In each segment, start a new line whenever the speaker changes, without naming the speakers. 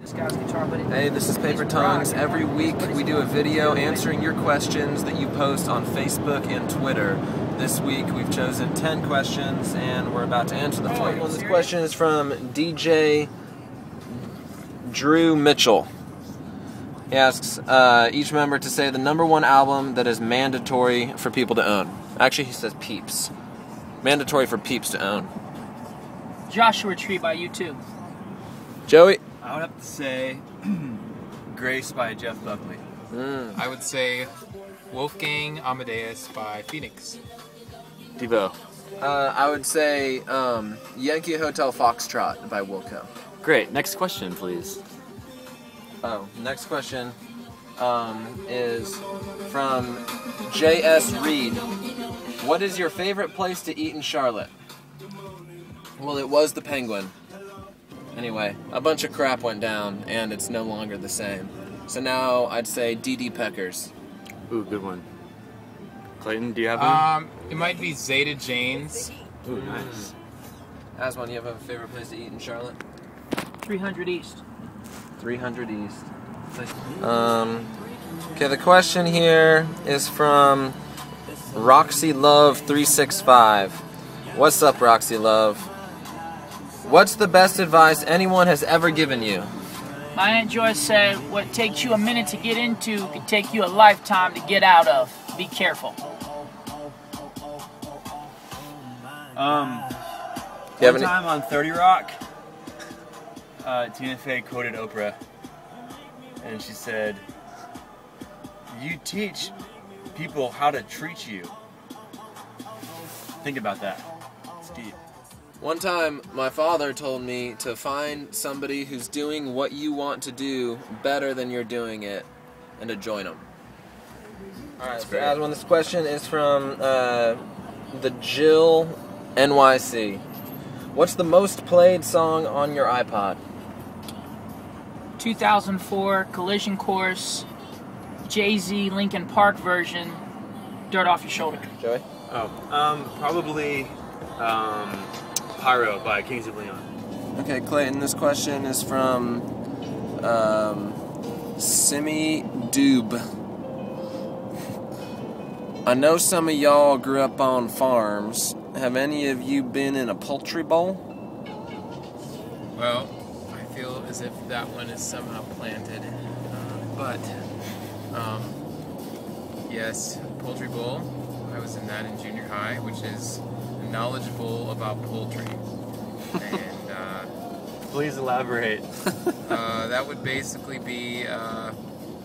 this guy's guitar, but
Hey, this is Paper Tongues. Every week we do a video answering your questions that you post on Facebook and Twitter. This week we've chosen 10 questions and we're about to answer them for you. This question is from DJ Drew Mitchell. He asks each member to say the #1 album that is mandatory for people to own. Actually, he says peeps. Mandatory for peeps to own.
Joshua Tree by U2.
Joey?
I would have to say Grace by Jeff Buckley.
I would say Wolfgang Amadeus by Phoenix.
Devo. I would say Yankee Hotel Foxtrot by Wilco.
Great. Next question, please.
Oh, next question is from J.S. Reed. What is your favorite place to eat in Charlotte? Well, it was the Penguin. Anyway, a bunch of crap went down, and it's no longer the same. So now I'd say D.D. Peckers.
Ooh, good one. Clayton, do you have one?
It might be Zeta Jane's.
Ooh, nice.
Aswan, you have a favorite place to eat in Charlotte?
300 East.
300 East. Okay, the question here is from Roxy Love 365. What's up, Roxy Love? What's the best advice anyone has ever given you?
My Aunt Joyce said, what takes you a minute to get into could take you a lifetime to get out of. Be careful.
One time on 30 Rock, Tina Fey quoted Oprah, and she said, "You teach people how to treat you." Think about that. It's deep.
One time, my father told me to find somebody who's doing what you want to do better than you're doing it, and to join them. Alright, so Aswan, this question is from the Jill NYC. What's the most played song on your iPod?
2004 Collision Course, Jay-Z Linkin Park version, Dirt Off Your Shoulder.
Joey?
Probably Pyro by Kings of Leon.
Okay, Clayton, this question is from Simi Doob. I know some of y'all grew up on farms. Have any of you been in a poultry bowl?
Well, I feel as if that one is somehow planted. But yes, Poultry Bowl. I was in that in junior high, which is knowledgeable about poultry. And
Please elaborate.
that would basically be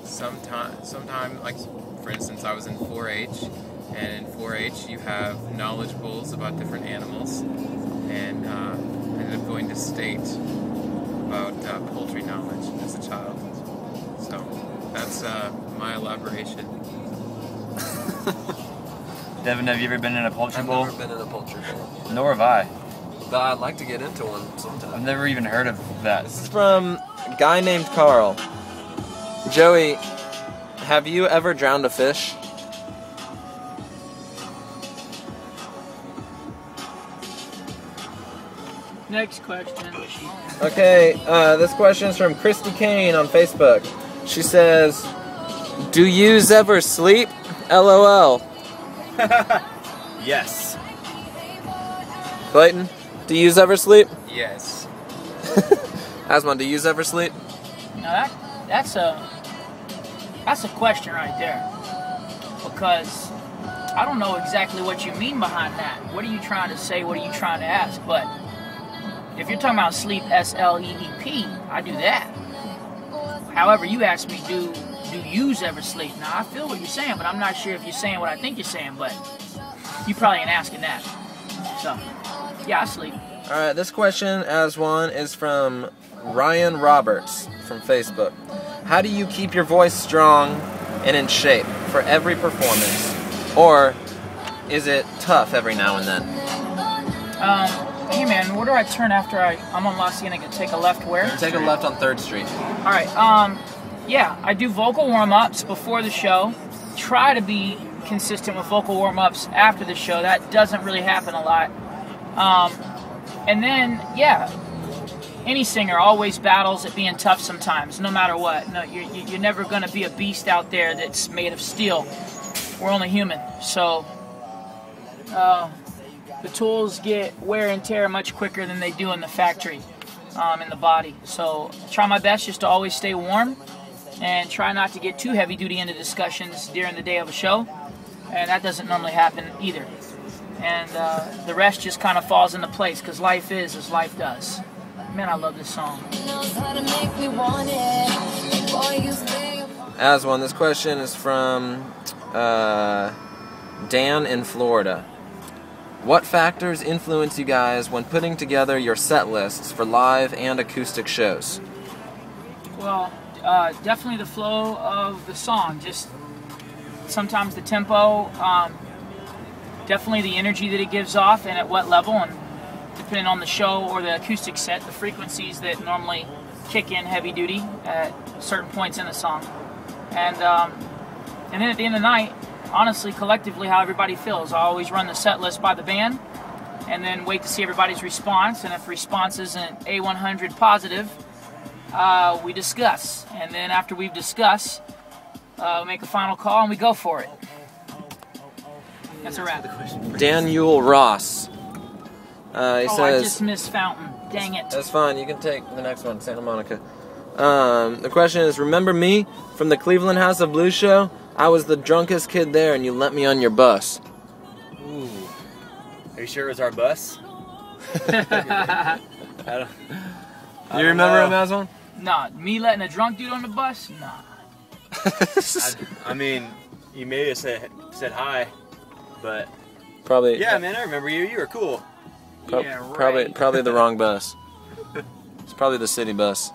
sometime, like, for instance, I was in 4-H, and in 4-H you have knowledge bowls about different animals, and I ended up going to state about poultry knowledge as a child. So that's my elaboration.
Devin, have you ever been in a poultry bowl?
I've never been in a poultry bowl.
Nor have I.
But I'd like to get into one sometime.
I've never even heard of that.
This is from a guy named Carl. Joey, have you ever drowned a fish?
Next question.
Okay, this question is from Christy Kane on Facebook. She says, do yous ever sleep? LOL.
Yes.
Clayton, do yous ever sleep?
Yes.
Aswan, do yous ever sleep?
Now that's a question right there, because I don't know exactly what you mean behind that. What are you trying to say? What are you trying to ask? But if you're talking about sleep, S-L-E-E-P, I do that. However, you asked me, do yous ever sleep? Now, I feel what you're saying, but I'm not sure if you're saying what I think you're saying, but you probably ain't asking that. So, yeah, I sleep.
Alright, this question, Aswan, is from Ryan Roberts from Facebook. How do you keep your voice strong and in shape for every performance? Or is it tough every now and then?
Hey man, where do I turn after I'm on La Cienega? Take a left where?
Take a left on 3rd Street.
Alright, yeah, I do vocal warm-ups before the show. Try to be consistent with vocal warm-ups after the show. That doesn't really happen a lot. And then, yeah, any singer always battles at being tough sometimes, no matter what. No, you're never going to be a beast out there that's made of steel. We're only human. So the tools get wear and tear much quicker than they do in the factory, in the body. So try my best just to always stay warm and try not to get too heavy duty into discussions during the day of a show. And that doesn't normally happen either. And the rest just kind of falls into place because life is as life does. Man, I love this song.
Aswan, this question is from Dan in Florida. What factors influence you guys when putting together your set lists for live and acoustic shows?
Well, definitely the flow of the song. Just sometimes the tempo, definitely the energy that it gives off and at what level, and depending on the show or the acoustic set, the frequencies that normally kick in heavy duty at certain points in the song. And then at the end of the night, honestly, collectively, how everybody feels. I always run the set list by the band and then wait to see everybody's response. And if response isn't A100 positive, we discuss. And then after we've discussed, we make a final call and we go for it. That's a wrap.
Daniel Ross. He says,
I just missed Fountain. Dang it.
That's fine. You can take the next one, Santa Monica. The question is, remember me from the Cleveland House of Blues show? I was the drunkest kid there, and you let me on your bus.
Ooh. Are you sure it was our bus? I don't
You remember him, Aswan?
Nah, me letting a drunk dude on the bus? Nah.
I mean, you may have said hi, but
Probably.
yeah, man, I remember you. You were cool.
Yeah, right.
Probably the wrong bus. It's probably the city bus.